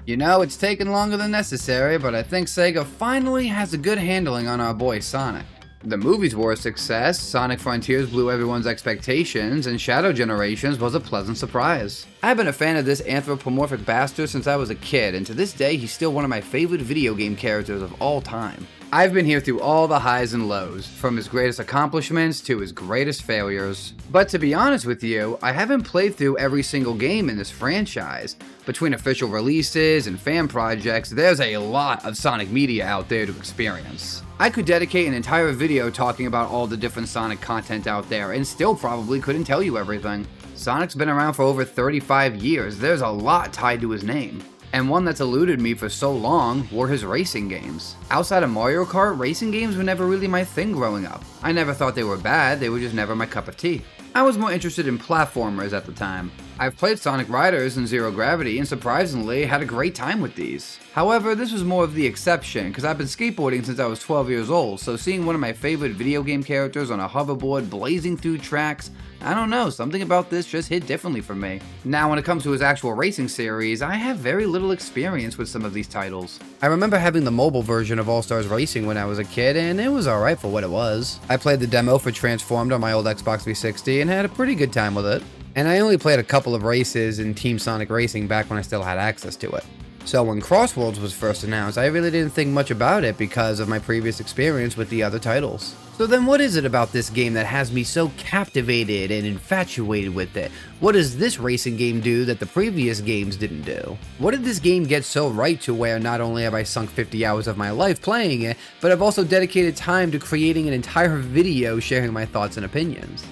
You know, it's taken longer than necessary, but I think Sega finally has a good handling on our boy Sonic. The movies were a success, Sonic Frontiers blew everyone's expectations, and Shadow Generations was a pleasant surprise. I've been a fan of this anthropomorphic bastard since I was a kid, and to this day he's still one of my favorite video game characters of all time. I've been here through all the highs and lows, from his greatest accomplishments to his greatest failures. But to be honest with you, I haven't played through every single game in this franchise. Between official releases and fan projects, there's a lot of Sonic media out there to experience. I could dedicate an entire video talking about all the different Sonic content out there and still probably couldn't tell you everything. Sonic's been around for over 35 years, there's a lot tied to his name. And one that's eluded me for so long were his racing games. Outside of Mario Kart, racing games were never really my thing growing up. I never thought they were bad, they were just never my cup of tea. I was more interested in platformers at the time. I've played Sonic Riders and Zero Gravity and surprisingly had a great time with these. However, this was more of the exception because I've been skateboarding since I was 12 years old, so seeing one of my favorite video game characters on a hoverboard blazing through tracks, I don't know, something about this just hit differently for me. Now when it comes to his actual racing series, I have very little experience with some of these titles. I remember having the mobile version of All Stars Racing when I was a kid and it was alright for what it was. I played the demo for Transformed on my old Xbox 360 and had a pretty good time with it. And I only played a couple of races in Team Sonic Racing back when I still had access to it. So when CrossWorlds was first announced, I really didn't think much about it because of my previous experience with the other titles. So then what is it about this game that has me so captivated and infatuated with it? What does this racing game do that the previous games didn't do? What did this game get so right to where not only have I sunk 50 hours of my life playing it, but I've also dedicated time to creating an entire video sharing my thoughts and opinions?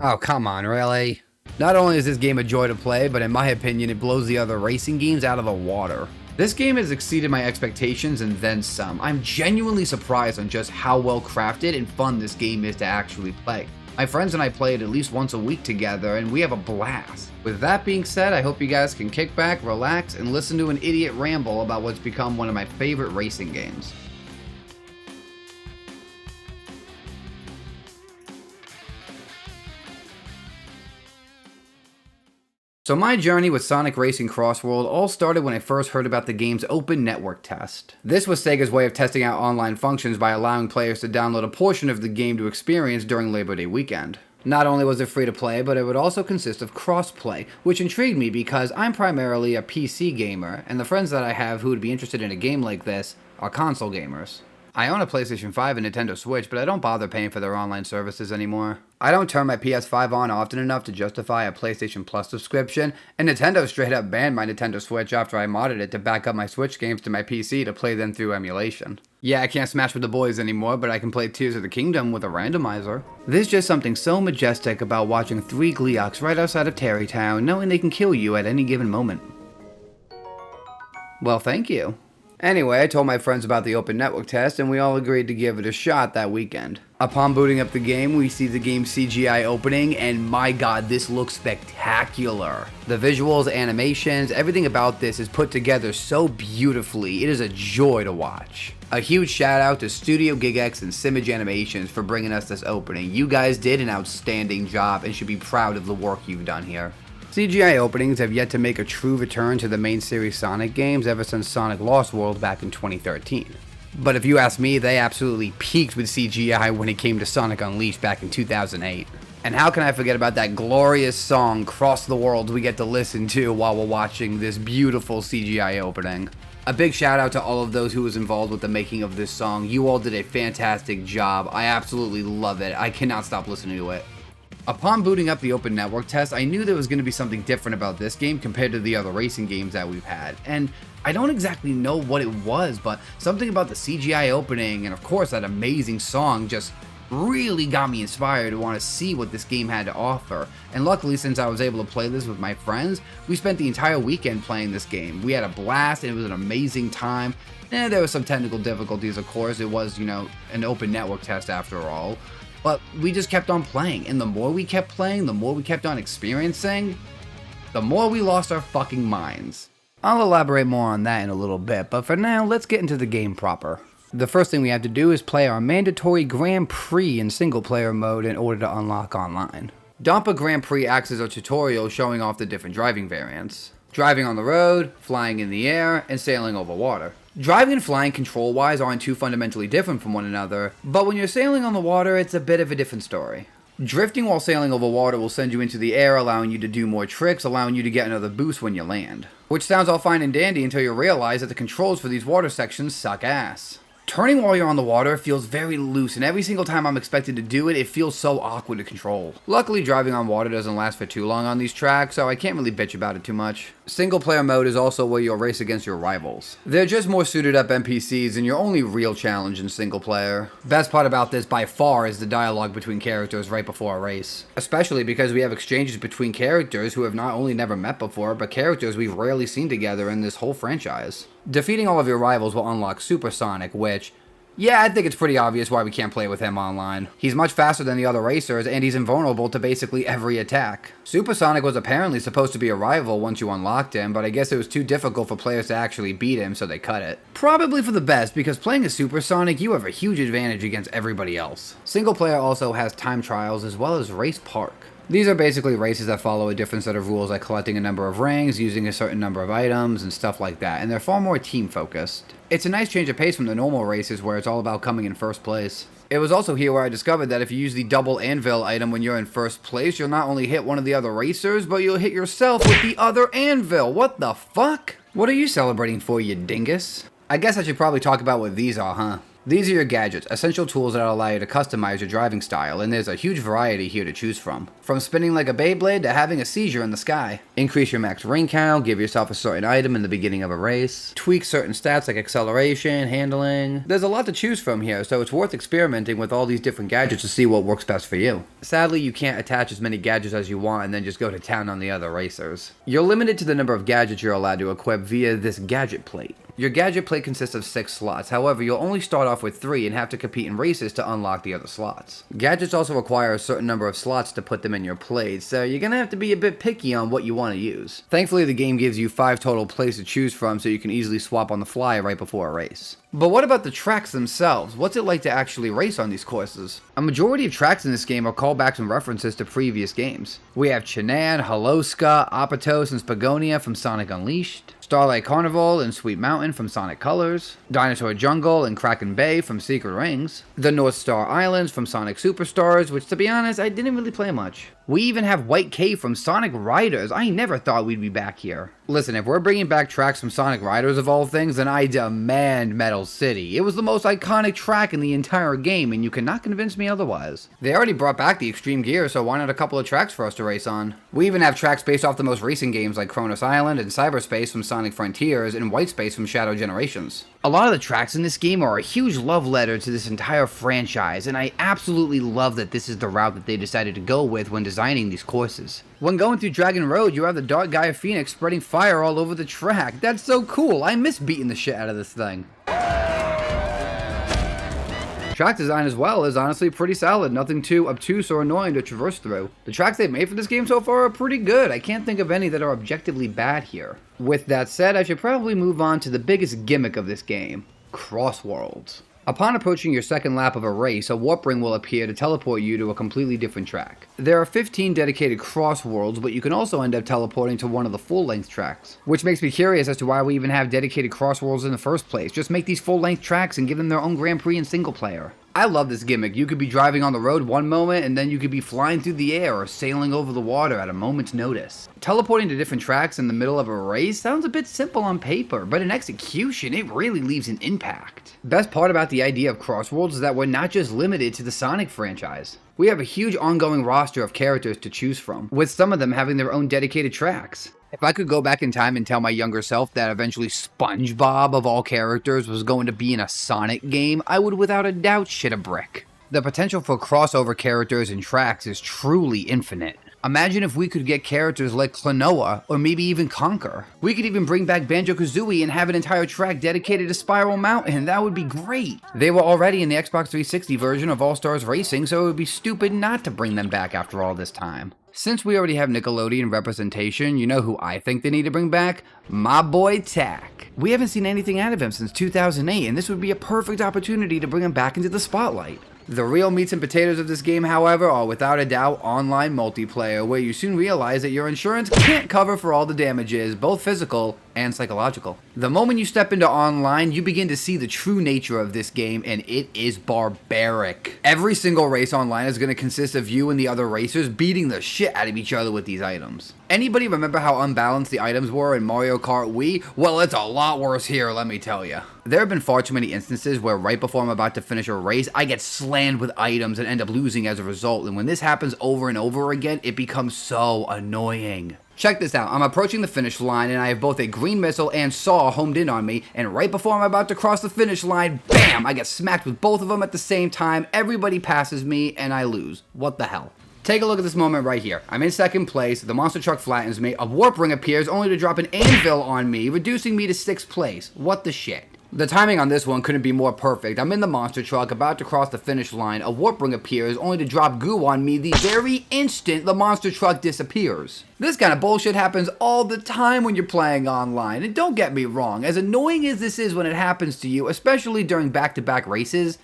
Oh, come on, really? Not only is this game a joy to play, but in my opinion, it blows the other racing games out of the water. This game has exceeded my expectations and then some. I'm genuinely surprised on just how well crafted and fun this game is to actually play. My friends and I play it at least once a week together and we have a blast. With that being said, I hope you guys can kick back, relax, and listen to an idiot ramble about what's become one of my favorite racing games. So my journey with Sonic Racing CrossWorlds all started when I first heard about the game's open network test. This was Sega's way of testing out online functions by allowing players to download a portion of the game to experience during Labor Day weekend. Not only was it free to play, but it would also consist of crossplay, which intrigued me because I'm primarily a PC gamer, and the friends that I have who would be interested in a game like this are console gamers. I own a PlayStation 5 and Nintendo Switch, but I don't bother paying for their online services anymore. I don't turn my PS5 on often enough to justify a PlayStation Plus subscription, and Nintendo straight up banned my Nintendo Switch after I modded it to back up my Switch games to my PC to play them through emulation. Yeah, I can't Smash with the boys anymore, but I can play Tears of the Kingdom with a randomizer. There's just something so majestic about watching 3 Gleeoks right outside of Terrytown, knowing they can kill you at any given moment. Well, thank you. Anyway, I told my friends about the open network test and we all agreed to give it a shot that weekend. Upon booting up the game, we see the game's CGI opening and my god, this looks spectacular. The visuals, animations, everything about this is put together so beautifully, it is a joy to watch. A huge shout out to Studio GigX and Simage Animations for bringing us this opening. You guys did an outstanding job and should be proud of the work you've done here. CGI openings have yet to make a true return to the main series Sonic games ever since Sonic Lost World back in 2013. But if you ask me, they absolutely peaked with CGI when it came to Sonic Unleashed back in 2008. And how can I forget about that glorious song, Cross the Worlds, we get to listen to while we're watching this beautiful CGI opening. A big shout out to all of those who was involved with the making of this song. You all did a fantastic job. I absolutely love it. I cannot stop listening to it. Upon booting up the open network test, I knew there was going to be something different about this game compared to the other racing games that we've had, and I don't exactly know what it was, but something about the CGI opening and of course that amazing song just really got me inspired to want to see what this game had to offer. And luckily, since I was able to play this with my friends, we spent the entire weekend playing this game. We had a blast and it was an amazing time. There were some technical difficulties, of course. It was, an open network test after all. But we just kept on playing, and the more we kept playing, the more we kept on experiencing, the more we lost our fucking minds. I'll elaborate more on that in a little bit, but for now, let's get into the game proper. The first thing we have to do is play our mandatory Grand Prix in single player mode in order to unlock online. Dompa Grand Prix acts as a tutorial showing off the different driving variants. driving on the road, flying in the air, and sailing over water. Driving and flying control-wise aren't too fundamentally different from one another, but when you're sailing on the water, it's a bit of a different story. Drifting while sailing over water will send you into the air, allowing you to do more tricks, allowing you to get another boost when you land. Which sounds all fine and dandy until you realize that the controls for these water sections suck ass. Turning while you're on the water feels very loose, and every single time I'm expected to do it, it feels so awkward to control. Luckily, driving on water doesn't last for too long on these tracks, so I can't really bitch about it too much. Single player mode is also where you'll race against your rivals. They're just more suited up NPCs and your only real challenge in single player. Best part about this by far is the dialogue between characters right before a race. Especially because we have exchanges between characters who have not only never met before, but characters we've rarely seen together in this whole franchise. Defeating all of your rivals will unlock Super Sonic, which, yeah, I think it's pretty obvious why we can't play with him online. He's much faster than the other racers, and he's invulnerable to basically every attack. Super Sonic was apparently supposed to be a rival once you unlocked him, but I guess it was too difficult for players to actually beat him, so they cut it. Probably for the best, because playing as Super Sonic, you have a huge advantage against everybody else. Single player also has time trials as well as Race Park. These are basically races that follow a different set of rules, like collecting a number of rings, using a certain number of items, and stuff like that, and they're far more team focused. It's a nice change of pace from the normal races where it's all about coming in first place. It was also here where I discovered that if you use the double anvil item when you're in first place, you'll not only hit one of the other racers, but you'll hit yourself with the other anvil. What the fuck? What are you celebrating for, you dingus? I guess I should probably talk about what these are, huh? These are your gadgets, essential tools that allow you to customize your driving style, and there's a huge variety here to choose from. From spinning like a Beyblade to having a seizure in the sky. Increase your max ring count, give yourself a certain item in the beginning of a race, tweak certain stats like acceleration, handling. There's a lot to choose from here, so it's worth experimenting with all these different gadgets to see what works best for you. Sadly, you can't attach as many gadgets as you want and then just go to town on the other racers. You're limited to the number of gadgets you're allowed to equip via this gadget plate. Your gadget plate consists of 6 slots, however you'll only start off with 3 and have to compete in races to unlock the other slots. Gadgets also require a certain number of slots to put them in your plate, so you're gonna have to be a bit picky on what you want to use. Thankfully the game gives you 5 total plates to choose from so you can easily swap on the fly right before a race. But what about the tracks themselves? What's it like to actually race on these courses? A majority of tracks in this game are callbacks and references to previous games. We have Chenan, Haloska, Apatos, and Spagonia from Sonic Unleashed, Starlight Carnival and Sweet Mountain from Sonic Colors, Dinosaur Jungle and Kraken Bay from Secret Rings, the North Star Islands from Sonic Superstars, which to be honest, I didn't really play much. We even have White Cave from Sonic Riders. I never thought we'd be back here. Listen, if we're bringing back tracks from Sonic Riders of all things, then I demand Metal City. It was the most iconic track in the entire game, and you cannot convince me otherwise. They already brought back the Extreme Gear, so why not a couple of tracks for us to race on? We even have tracks based off the most recent games like Kronos Island and Cyberspace from Sonic Frontiers and Whitespace from Shadow Generations. A lot of the tracks in this game are a huge love letter to this entire franchise, and I absolutely love that this is the route that they decided to go with when designing these courses. When going through Dragon Road, you have the Dark Gaia Phoenix spreading fire all over the track. That's so cool. I miss beating the shit out of this thing. Track design as well is honestly pretty solid, nothing too obtuse or annoying to traverse through. The tracks they've made for this game so far are pretty good. I can't think of any that are objectively bad here. With that said, I should probably move on to the biggest gimmick of this game, CrossWorlds. Upon approaching your second lap of a race, a warp ring will appear to teleport you to a completely different track. There are 15 dedicated CrossWorlds, but you can also end up teleporting to one of the full-length tracks. Which makes me curious as to why we even have dedicated CrossWorlds in the first place. Just make these full-length tracks and give them their own Grand Prix and single player. I love this gimmick. You could be driving on the road one moment, and then you could be flying through the air or sailing over the water at a moment's notice. Teleporting to different tracks in the middle of a race sounds a bit simple on paper, but in execution, it really leaves an impact. Best part about the idea of CrossWorlds is that we're not just limited to the Sonic franchise. We have a huge ongoing roster of characters to choose from, with some of them having their own dedicated tracks. If I could go back in time and tell my younger self that eventually SpongeBob of all characters was going to be in a Sonic game, I would without a doubt shit a brick. The potential for crossover characters and tracks is truly infinite. Imagine if we could get characters like Klonoa, or maybe even Conker. We could even bring back Banjo-Kazooie and have an entire track dedicated to Spiral Mountain. That would be great. They were already in the Xbox 360 version of All Stars Racing, so it would be stupid not to bring them back after all this time. Since we already have Nickelodeon representation, you know who I think they need to bring back? My boy Tak. We haven't seen anything out of him since 2008, and this would be a perfect opportunity to bring him back into the spotlight. The real meats and potatoes of this game, however, are without a doubt online multiplayer, where you soon realize that your insurance can't cover for all the damages, both physical and psychological. The moment you step into online, you begin to see the true nature of this game, and it is barbaric. Every single race online is going to consist of you and the other racers beating the shit out of each other with these items. Anybody remember how unbalanced the items were in Mario Kart Wii? Well, it's a lot worse here, let me tell you. There have been far too many instances where right before I'm about to finish a race, I get slammed with items and end up losing as a result, and when this happens over and over again, it becomes so annoying. Check this out, I'm approaching the finish line and I have both a green missile and saw homed in on me, and right before I'm about to cross the finish line, BAM! I get smacked with both of them at the same time, everybody passes me, and I lose. What the hell? Take a look at this moment right here. I'm in second place, the monster truck flattens me, a warp ring appears only to drop an anvil on me, reducing me to 6th place. What the shit? The timing on this one couldn't be more perfect. I'm in the monster truck, about to cross the finish line, a warp ring appears only to drop goo on me the very instant the monster truck disappears. This kind of bullshit happens all the time when you're playing online, and don't get me wrong, as annoying as this is when it happens to you, especially during back-to-back races,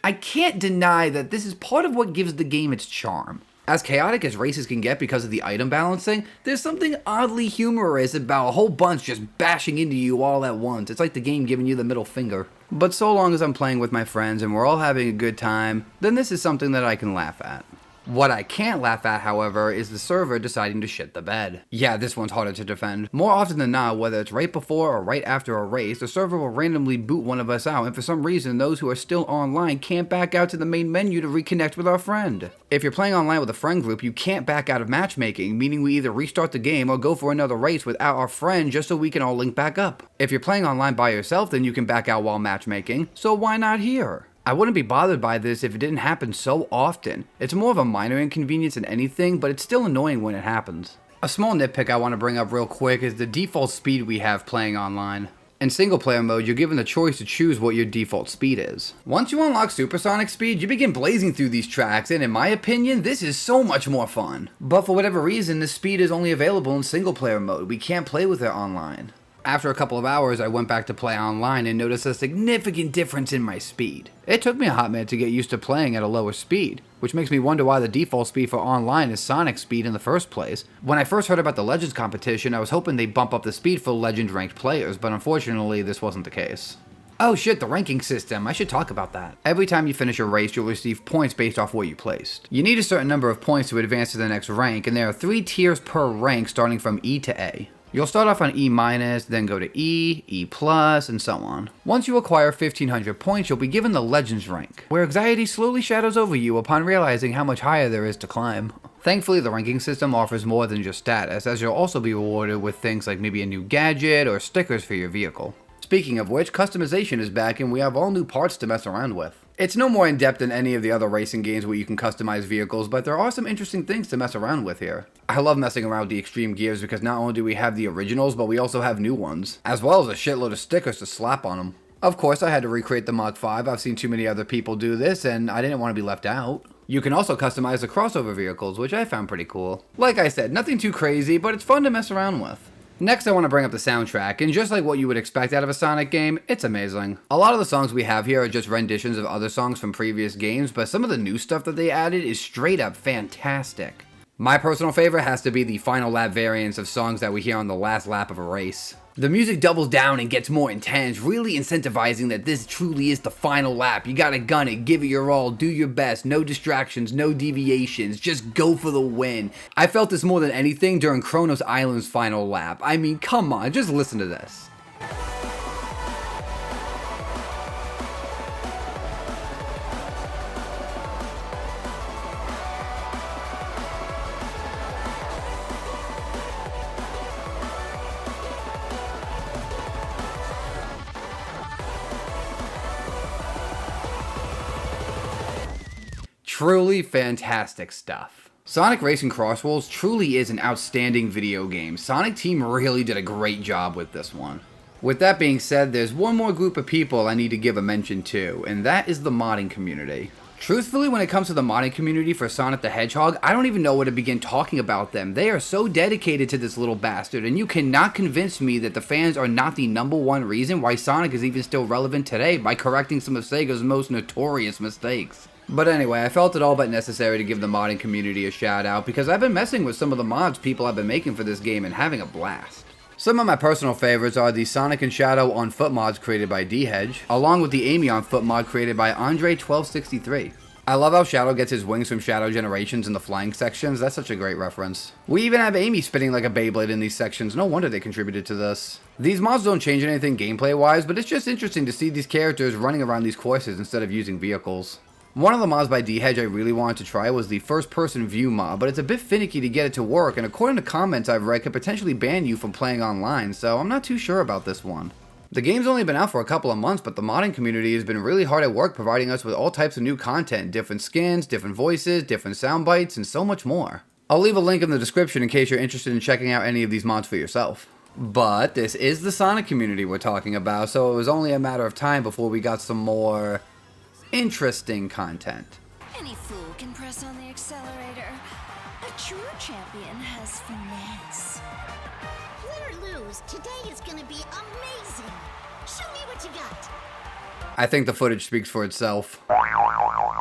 I can't deny that this is part of what gives the game its charm. As chaotic as races can get because of the item balancing, there's something oddly humorous about a whole bunch just bashing into you all at once. It's like the game giving you the middle finger. But so long as I'm playing with my friends and we're all having a good time, then this is something that I can laugh at. What I can't laugh at, however, is the server deciding to shit the bed. Yeah, this one's harder to defend. More often than not, whether it's right before or right after a race, the server will randomly boot one of us out, and for some reason, those who are still online can't back out to the main menu to reconnect with our friend. If you're playing online with a friend group, you can't back out of matchmaking, meaning we either restart the game or go for another race without our friend just so we can all link back up. If you're playing online by yourself, then you can back out while matchmaking, so why not here? I wouldn't be bothered by this if it didn't happen so often. It's more of a minor inconvenience than anything, but it's still annoying when it happens. A small nitpick I want to bring up real quick is the default speed we have playing online. In single player mode, you're given the choice to choose what your default speed is. Once you unlock supersonic speed, you begin blazing through these tracks, and in my opinion, this is so much more fun. But for whatever reason, this speed is only available in single player mode. We can't play with it online. After a couple of hours, I went back to play online and noticed a significant difference in my speed. It took me a hot minute to get used to playing at a lower speed, which makes me wonder why the default speed for online is Sonic speed in the first place. When I first heard about the Legends competition, I was hoping they'd bump up the speed for Legend ranked players, but unfortunately this wasn't the case. Oh shit, the ranking system, I should talk about that. Every time you finish a race, you'll receive points based off where you placed. You need a certain number of points to advance to the next rank, and there are 3 tiers per rank starting from E to A. You'll start off on E-, then go to E, E+, and so on. Once you acquire 1500 points, you'll be given the Legends rank, where anxiety slowly shadows over you upon realizing how much higher there is to climb. Thankfully, the ranking system offers more than just status, as you'll also be rewarded with things like maybe a new gadget or stickers for your vehicle. Speaking of which, customization is back and we have all new parts to mess around with. It's no more in-depth than any of the other racing games where you can customize vehicles, but there are some interesting things to mess around with here. I love messing around with the extreme gears because not only do we have the originals, but we also have new ones, as well as a shitload of stickers to slap on them. Of course, I had to recreate the Mach 5, I've seen too many other people do this, and I didn't want to be left out. You can also customize the crossover vehicles, which I found pretty cool. Like I said, nothing too crazy, but it's fun to mess around with. Next, I want to bring up the soundtrack, and just like what you would expect out of a Sonic game, it's amazing. A lot of the songs we have here are just renditions of other songs from previous games, but some of the new stuff that they added is straight up fantastic. My personal favorite has to be the final lap variants of songs that we hear on the last lap of a race. The music doubles down and gets more intense, really incentivizing that this truly is the final lap. You gotta gun it, give it your all, do your best, no distractions, no deviations, just go for the win. I felt this more than anything during Kronos Island's final lap. I mean, come on, just listen to this. Truly fantastic stuff. Sonic Racing CrossWorlds truly is an outstanding video game. Sonic Team really did a great job with this one. With that being said, there's one more group of people I need to give a mention to, and that is the modding community. Truthfully, when it comes to the modding community for Sonic the Hedgehog, I don't even know where to begin talking about them. They are so dedicated to this little bastard, and you cannot convince me that the fans are not the #1 reason why Sonic is even still relevant today by correcting some of Sega's most notorious mistakes. But anyway, I felt it all but necessary to give the modding community a shout out because I've been messing with some of the mods people have been making for this game and having a blast. Some of my personal favorites are the Sonic and Shadow on foot mods created by D-Hedge, along with the Amy on foot mod created by Andre1263. I love how Shadow gets his wings from Shadow Generations in the flying sections. That's such a great reference. We even have Amy spinning like a Beyblade in these sections. No wonder they contributed to this. These mods don't change anything gameplay wise, but it's just interesting to see these characters running around these courses instead of using vehicles. One of the mods by D-Hedge I really wanted to try was the first person view mod, but it's a bit finicky to get it to work, and according to comments I've read, could potentially ban you from playing online, so I'm not too sure about this one. The game's only been out for a couple of months, but the modding community has been really hard at work providing us with all types of new content, different skins, different voices, different sound bites, and so much more. I'll leave a link in the description in case you're interested in checking out any of these mods for yourself. But this is the Sonic community we're talking about, so it was only a matter of time before we got some more interesting content. Any fool can press on the accelerator. A true champion has finesse. Win or lose, today is gonna be amazing. Show me what you got. I think the footage speaks for itself.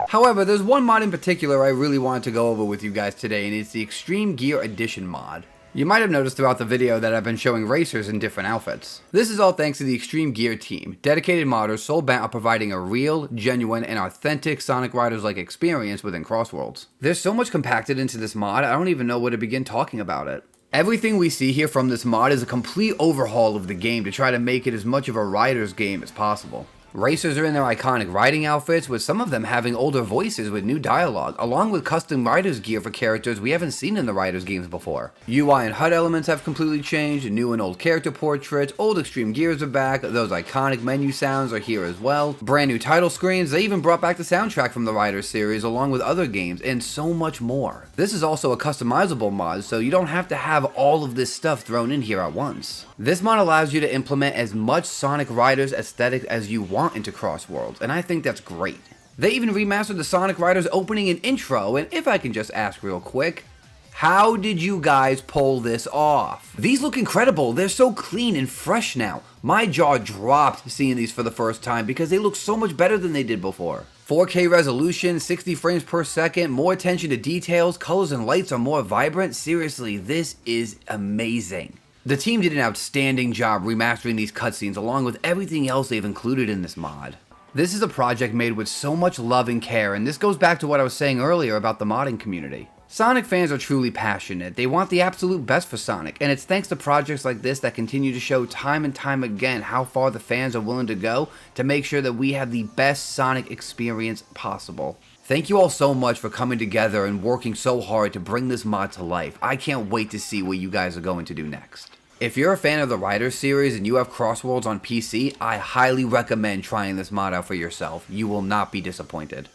However, there's one mod in particular I really wanted to go over with you guys today, and it's the Extreme Gear Edition mod. You might have noticed throughout the video that I've been showing racers in different outfits. This is all thanks to the Extreme Gear team, dedicated modders sole bent on providing a real, genuine, and authentic Sonic Riders-like experience within CrossWorlds. There's so much compacted into this mod, I don't even know where to begin talking about it. Everything we see here from this mod is a complete overhaul of the game to try to make it as much of a rider's game as possible. Racers are in their iconic riding outfits, with some of them having older voices with new dialogue, along with custom riders gear for characters we haven't seen in the riders games before. UI and HUD elements have completely changed, new and old character portraits, old extreme gears are back, those iconic menu sounds are here as well, brand new title screens, they even brought back the soundtrack from the Riders series along with other games, and so much more. This is also a customizable mod, so you don't have to have all of this stuff thrown in here at once. This mod allows you to implement as much Sonic Riders aesthetic as you want into CrossWorlds, and I think that's great. They even remastered the Sonic Riders opening and intro, and if I can just ask real quick, how did you guys pull this off? These look incredible, they're so clean and fresh now. My jaw dropped seeing these for the first time because they look so much better than they did before. 4K resolution, 60 frames per second, more attention to details, colors and lights are more vibrant. Seriously, this is amazing. The team did an outstanding job remastering these cutscenes along with everything else they've included in this mod. This is a project made with so much love and care, and this goes back to what I was saying earlier about the modding community. Sonic fans are truly passionate, they want the absolute best for Sonic, and it's thanks to projects like this that continue to show time and time again how far the fans are willing to go to make sure that we have the best Sonic experience possible. Thank you all so much for coming together and working so hard to bring this mod to life. I can't wait to see what you guys are going to do next. If you're a fan of the Riders series and you have CrossWorlds on PC, I highly recommend trying this mod out for yourself. You will not be disappointed.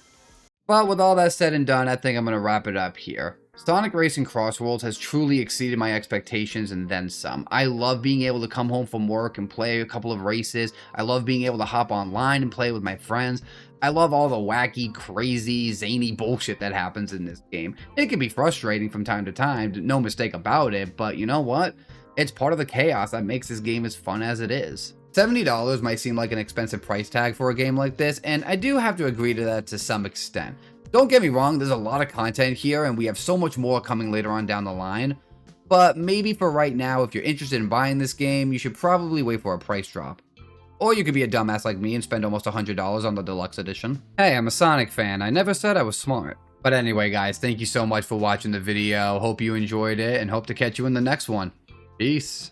But with all that said and done, I think I'm going to wrap it up here. Sonic Racing CrossWorlds has truly exceeded my expectations and then some. I love being able to come home from work and play a couple of races. I love being able to hop online and play with my friends. I love all the wacky, crazy, zany bullshit that happens in this game. It can be frustrating from time to time, no mistake about it, but you know what? It's part of the chaos that makes this game as fun as it is. $70 might seem like an expensive price tag for a game like this, and I do have to agree to that to some extent. Don't get me wrong, there's a lot of content here, and we have so much more coming later on down the line, but maybe for right now, if you're interested in buying this game, you should probably wait for a price drop. Or you could be a dumbass like me and spend almost $100 on the deluxe edition. Hey, I'm a Sonic fan, I never said I was smart. But anyway guys, thank you so much for watching the video, hope you enjoyed it, and hope to catch you in the next one. Peace.